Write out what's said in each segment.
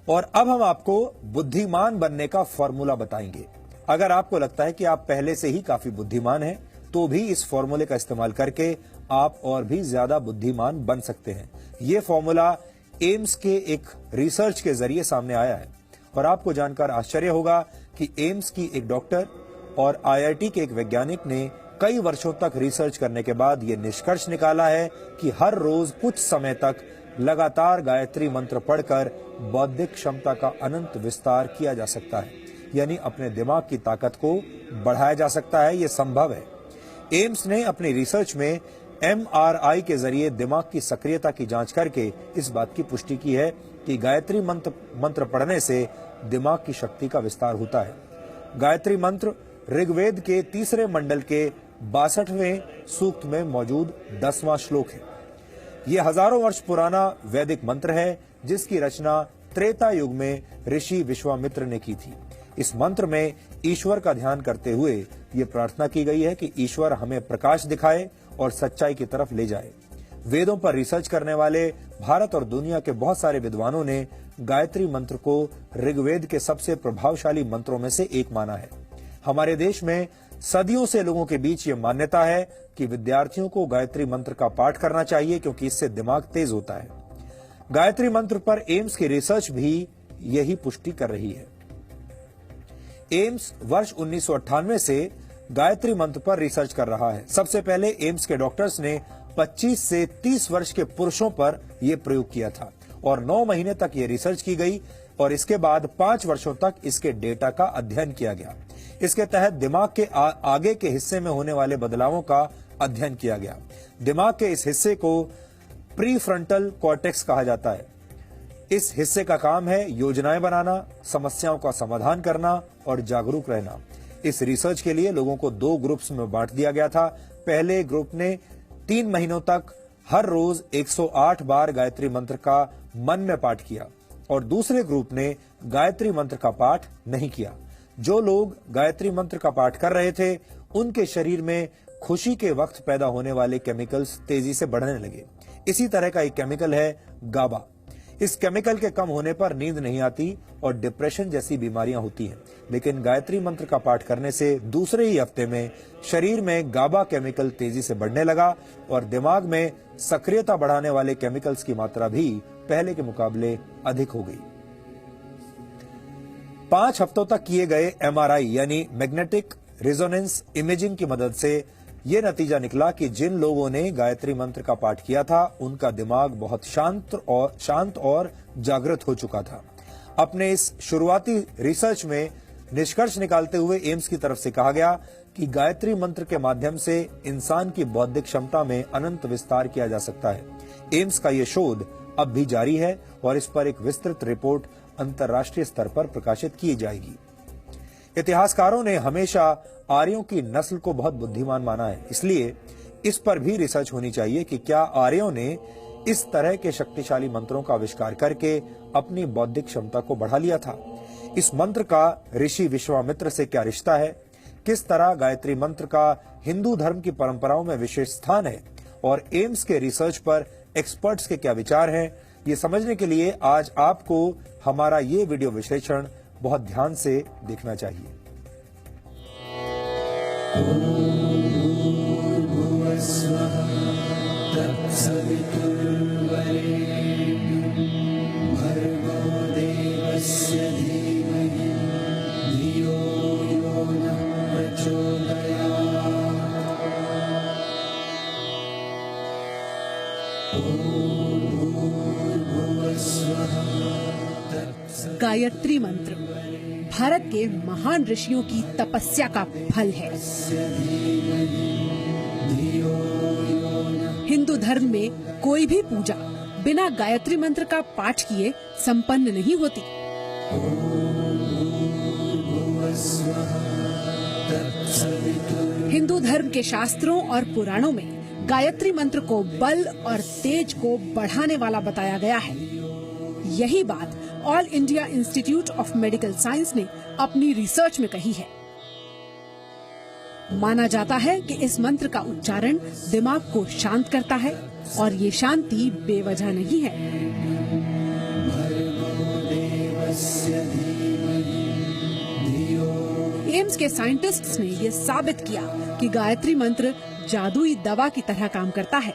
और अब हम आपको बुद्धिमान बनने का फॉर्मूला बताएंगे। अगर आपको लगता है कि आप पहले से ही काफी बुद्धिमान हैं, तो भी इस फॉर्मूले का इस्तेमाल करके आप और भी ज्यादा बुद्धिमान बन सकते हैं। ये फॉर्मूला एम्स के एक रिसर्च के जरिए सामने आया है और आपको जानकर आश्चर्य होगा कि एम्स की एक डॉक्टर और आईआईटी के एक वैज्ञानिक ने कई वर्षों तक रिसर्च करने के बाद ये निष्कर्ष निकाला है कि हर रोज कुछ समय तक लगातार गायत्री मंत्र पढ़कर बौद्धिक क्षमता का अनंत विस्तार किया जा सकता है, यानी अपने दिमाग की ताकत को बढ़ाया जा सकता है। ये संभव है। एम्स ने अपनी रिसर्च में एमआरआई के जरिए दिमाग की सक्रियता की जांच करके इस बात की पुष्टि की है कि गायत्री मंत्र पढ़ने से दिमाग की शक्ति का विस्तार होता है। गायत्री मंत्र ऋग्वेद के 3 मंडल के 62वें सूक्त में मौजूद 10वां श्लोक है। ये हजारों वर्ष पुराना वैदिक मंत्र है, जिसकी रचना त्रेता युग में ऋषि विश्वामित्र ने की थी। इस मंत्र में ईश्वर का ध्यान करते हुए ये प्रार्थना की गई है कि ईश्वर हमें प्रकाश दिखाए और सच्चाई की तरफ ले जाए। वेदों पर रिसर्च करने वाले भारत और दुनिया के बहुत सारे विद्वानों ने गायत्री मंत्र को ऋग्वेद के सबसे प्रभावशाली मंत्रों में से एक माना है। हमारे देश में सदियों से लोगों के बीच ये मान्यता है कि विद्यार्थियों को गायत्री मंत्र का पाठ करना चाहिए, क्योंकि इससे दिमाग तेज होता है। गायत्री मंत्र पर एम्स की रिसर्च भी यही पुष्टि कर रही है। एम्स वर्ष 1998 से गायत्री मंत्र पर रिसर्च कर रहा है। सबसे पहले एम्स के डॉक्टर्स ने 25 से 30 वर्ष के पुरुषों पर यह प्रयोग किया था और 9 महीने तक ये रिसर्च की गई और इसके बाद 5 वर्षों तक इसके डेटा का अध्ययन किया गया। इसके तहत दिमाग के आगे के हिस्से में होने वाले बदलावों का अध्ययन किया गया। दिमाग के इस हिस्से को प्रीफ्रंटल कॉर्टेक्स कहा जाता है। इस हिस्से का काम है योजनाएं बनाना, समस्याओं का समाधान करना और जागरूक रहना। इस रिसर्च के लिए लोगों को 2 ग्रुप्स में बांट दिया गया था। पहले ग्रुप ने 3 महीनों तक हर रोज 108 बार गायत्री मंत्र का मन में पाठ किया और दूसरे ग्रुप ने गायत्री मंत्र का पाठ नहीं किया। जो लोग गायत्री मंत्र का पाठ कर रहे थे, उनके शरीर में खुशी के वक्त पैदा होने वाले केमिकल्स तेजी से बढ़ने लगे। इसी तरह का एक केमिकल है गाबा। इस केमिकल के कम होने पर नींद नहीं आती और डिप्रेशन जैसी बीमारियां होती हैं। लेकिन गायत्री मंत्र का पाठ करने से दूसरे ही हफ्ते में शरीर में गाबा केमिकल तेजी से बढ़ने लगा और दिमाग में सक्रियता बढ़ाने वाले केमिकल्स की मात्रा भी पहले के मुकाबले अधिक हो गई। 5 हफ्तों तक किए गए एमआरआई यानी मैग्नेटिक रेजोनेंस इमेजिंग की मदद से ये नतीजा निकला कि जिन लोगों ने गायत्री मंत्र का पाठ किया था, उनका दिमाग बहुत शांत और जागृत हो चुका था। अपने इस शुरुआती रिसर्च में निष्कर्ष निकालते हुए एम्स की तरफ से कहा गया कि गायत्री मंत्र के माध्यम से इंसान की बौद्धिक क्षमता में अनंत विस्तार किया जा सकता है। एम्स का यह शोध अब भी जारी है और इस पर एक विस्तृत रिपोर्ट अंतर्राष्ट्रीय स्तर पर प्रकाशित की जाएगी। इतिहासकारों ने हमेशा आर्यों की नस्ल को बहुत बुद्धिमान माना है, इसलिए इस पर भी रिसर्च होनी चाहिए कि क्या आर्यों ने इस तरह के शक्तिशाली मंत्रों का आविष्कार करके अपनी बौद्धिक क्षमता को बढ़ा लिया था। इस मंत्र का ऋषि विश्वामित्र से क्या रिश्ता है, किस तरह गायत्री मंत्र का हिंदू धर्म की परंपराओं में विशेष स्थान है और एम्स के रिसर्च पर एक्सपर्ट्स के क्या विचार हैं, ये समझने के लिए आज आपको हमारा ये वीडियो विश्लेषण बहुत ध्यान से देखना चाहिए। गायत्री मंत्र भारत के महान ऋषियों की तपस्या का फल है। हिंदू धर्म में कोई भी पूजा बिना गायत्री मंत्र का पाठ किए संपन्न नहीं होती। हिंदू धर्म के शास्त्रों और पुराणों में गायत्री मंत्र को बल और तेज को बढ़ाने वाला बताया गया है। यही बात all India institute of medical science ने अपनी रिसर्च में कही है। माना जाता है कि इस मंत्र का उच्चारण दिमाग को शांत करता है और ये शांति बेवजह नहीं है। एम्स के साइंटिस्ट्स ने ये साबित किया कि गायत्री मंत्र जादुई दवा की तरह काम करता है।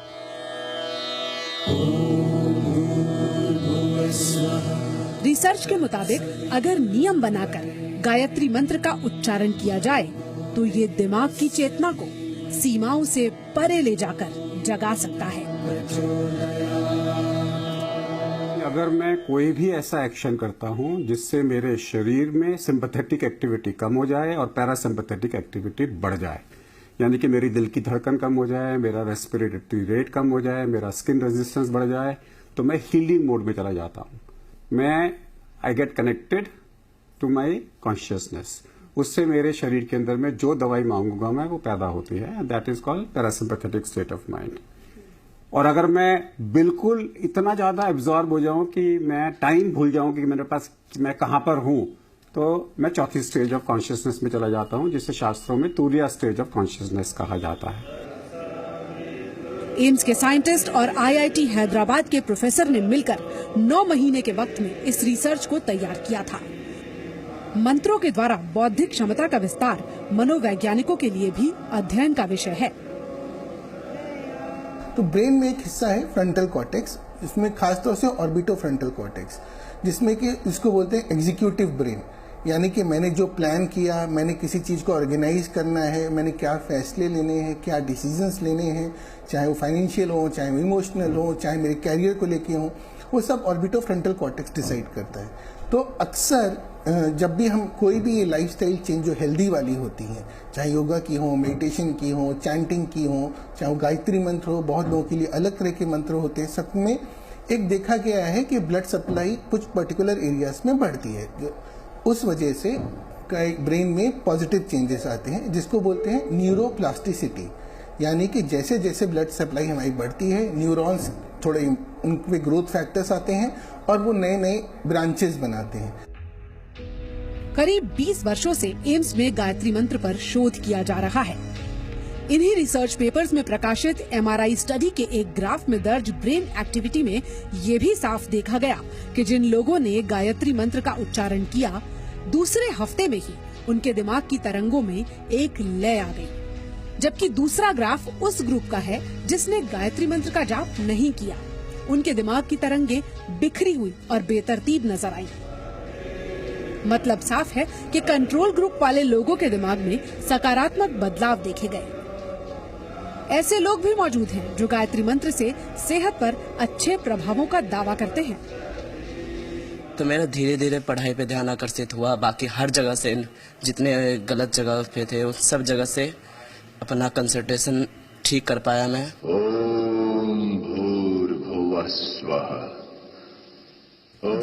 रिसर्च के मुताबिक अगर नियम बनाकर गायत्री मंत्र का उच्चारण किया जाए तो ये दिमाग की चेतना को सीमाओं से परे ले जाकर जगा सकता है। अगर मैं कोई भी ऐसा एक्शन करता हूं जिससे मेरे शरीर में सिंपैथेटिक एक्टिविटी कम हो जाए और पैरासिम्पैथेटिक एक्टिविटी बढ़ जाए, यानी कि मेरी दिल की धड़कन कम हो जाए, मेरा रेस्पिरेटरी रेट कम हो जाए, मेरा स्किन रेजिस्टेंस बढ़ जाए, तो मैं हीलिंग मोड में चला जाता हूं। I get connected to my consciousness. उससे मेरे शरीर के अंदर में जो दवाई मांगूंगा मैं वो पैदा होती है। That is called parasympathetic state of mind. और अगर मैं बिल्कुल इतना ज्यादा एब्जॉर्ब हो जाऊं कि मैं टाइम भूल जाऊं कि मेरे पास मैं कहां पर हूं, तो मैं चौथी स्टेज ऑफ कॉन्शियसनेस में चला जाता हूं, जिसे शास्त्रों में तुरिया स्टेज ऑफ कॉन्शियसनेस कहा जाता है। एम्स के साइंटिस्ट और आईआईटी हैदराबाद के प्रोफेसर ने मिलकर 9 महीने के वक्त में इस रिसर्च को तैयार किया था। मंत्रों के द्वारा बौद्धिक क्षमता का विस्तार मनोवैज्ञानिकों के लिए भी अध्ययन का विषय है। तो ब्रेन में एक हिस्सा है फ्रंटल कॉर्टेक्स, इसमें खासतौर से ऑर्बिटोफ्रंटल कॉर्टेक्स, जिसमें कि इसको बोलते हैं एग्जीक्यूटिव ब्रेन। यानी कि मैंने जो प्लान किया, मैंने किसी चीज़ को ऑर्गेनाइज करना है, मैंने क्या फैसले लेने हैं, क्या डिसीजंस लेने हैं, चाहे वो फाइनेंशियल हो, चाहे वो इमोशनल हो, चाहे मेरे कैरियर को लेके हो, वो सब ऑर्बिटोफ्रंटल कॉर्टेक्स डिसाइड करता है। तो अक्सर जब भी हम कोई भी लाइफस्टाइल चेंज जो हेल्दी वाली होती है, चाहे योगा की हो, मेडिटेशन की हो, चैंटिंग की हो, चाहे वो गायत्री मंत्र हो, बहुत लोगों के लिए अलग तरह के मंत्र होते हैं, सब में एक देखा गया है कि ब्लड सप्लाई कुछ पर्टिकुलर एरियाज में बढ़ती है। उस वजह से ब्रेन में पॉजिटिव चेंजेस आते हैं, जिसको बोलते हैं न्यूरोप्लास्टिसिटी। यानी कि जैसे जैसे ब्लड सप्लाई हमारी बढ़ती है, न्यूरॉन्स थोड़े उनमें ग्रोथ फैक्टर्स आते हैं और वो नए नए ब्रांचेस बनाते हैं। करीब 20 वर्षों से एम्स में गायत्री मंत्र पर शोध किया जा रहा है। इन्हीं रिसर्च पेपर्स में प्रकाशित एमआरआई स्टडी के एक ग्राफ में दर्ज ब्रेन एक्टिविटी में ये भी साफ देखा गया कि जिन लोगों ने गायत्री मंत्र का उच्चारण किया, दूसरे हफ्ते में ही उनके दिमाग की तरंगों में एक लय आ गई। जबकि दूसरा ग्राफ उस ग्रुप का है जिसने गायत्री मंत्र का जाप नहीं किया। उनके दिमाग की तरंगे बिखरी हुई और बेतरतीब नजर आई। मतलब साफ है कि कंट्रोल ग्रुप वाले लोगों के दिमाग में सकारात्मक बदलाव देखे गए। ऐसे लोग भी मौजूद हैं जो गायत्री मंत्र से सेहत पर अच्छे प्रभावों का दावा करते हैं। तो मेरा धीरे धीरे पढ़ाई पे ध्यान आकर्षित हुआ। बाकी हर जगह से, जितने गलत जगह पे थे उस सब जगह से अपना कंसंट्रेशन ठीक कर पाया मैं। ओम भूर्भुवः स्वः।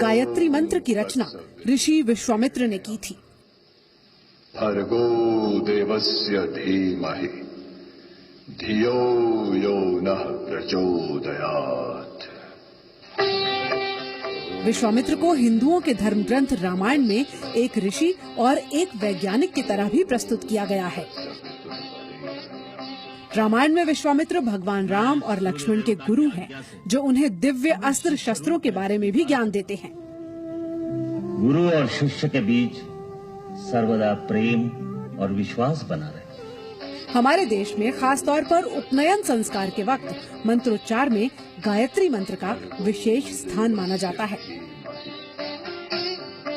गायत्री मंत्र की रचना ऋषि विश्वामित्र ने की थी। भर्गो देवस्य धीमहि धियो यो नः प्रचोदयात्। विश्वामित्र को हिंदुओं के धर्म ग्रंथ रामायण में एक ऋषि और एक वैज्ञानिक की तरह भी प्रस्तुत किया गया है। रामायण में विश्वामित्र भगवान राम और लक्ष्मण के गुरु हैं, जो उन्हें दिव्य अस्त्र शस्त्रों के बारे में भी ज्ञान देते हैं। गुरु और शिष्य के बीच सर्वदा प्रेम और विश्वास बना रहे। हमारे देश में खास तौर पर उपनयन संस्कार के वक्त मंत्रोच्चार में गायत्री मंत्र का विशेष स्थान माना जाता है।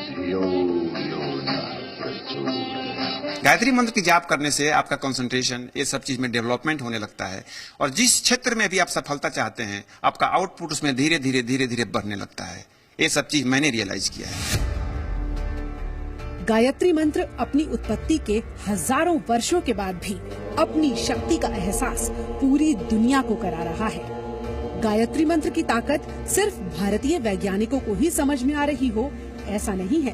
धियो यो नः प्रचोदयात्। गायत्री मंत्र की जाप करने से आपका कंसंट्रेशन, ये सब चीज में डेवलपमेंट होने लगता है और जिस क्षेत्र में भी आप सफलता चाहते हैं, आपका आउटपुट उसमें धीरे धीरे बढ़ने लगता है। ये सब चीज मैंने रियलाइज किया है। गायत्री मंत्र अपनी उत्पत्ति के हजारों वर्षों के बाद भी अपनी शक्ति का एहसास पूरी दुनिया को करा रहा है। गायत्री मंत्र की ताकत सिर्फ भारतीय वैज्ञानिकों को ही समझ में आ रही हो, ऐसा नहीं है।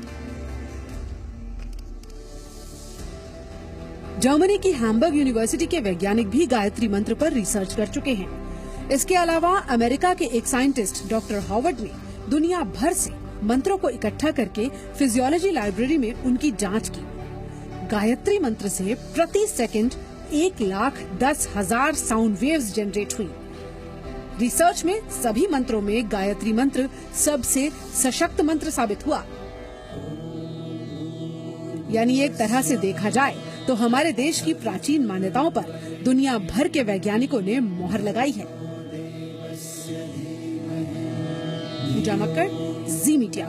जर्मनी की हैम्बर्ग यूनिवर्सिटी के वैज्ञानिक भी गायत्री मंत्र पर रिसर्च कर चुके हैं। इसके अलावा अमेरिका के एक साइंटिस्ट डॉक्टर हॉवर्ड ने दुनिया भर से मंत्रों को इकट्ठा करके फिजियोलॉजी लाइब्रेरी में उनकी जांच की। गायत्री मंत्र से प्रति सेकंड 1,10,000 साउंड वेव्स जनरेट हुई। रिसर्च में सभी मंत्रों में गायत्री मंत्र सबसे सशक्त मंत्र साबित हुआ। यानी एक तरह से देखा जाए तो हमारे देश की प्राचीन मान्यताओं पर दुनिया भर के वैज्ञानिकों ने मोहर लगाई है। पूजा मक्कड़, जी मीडिया।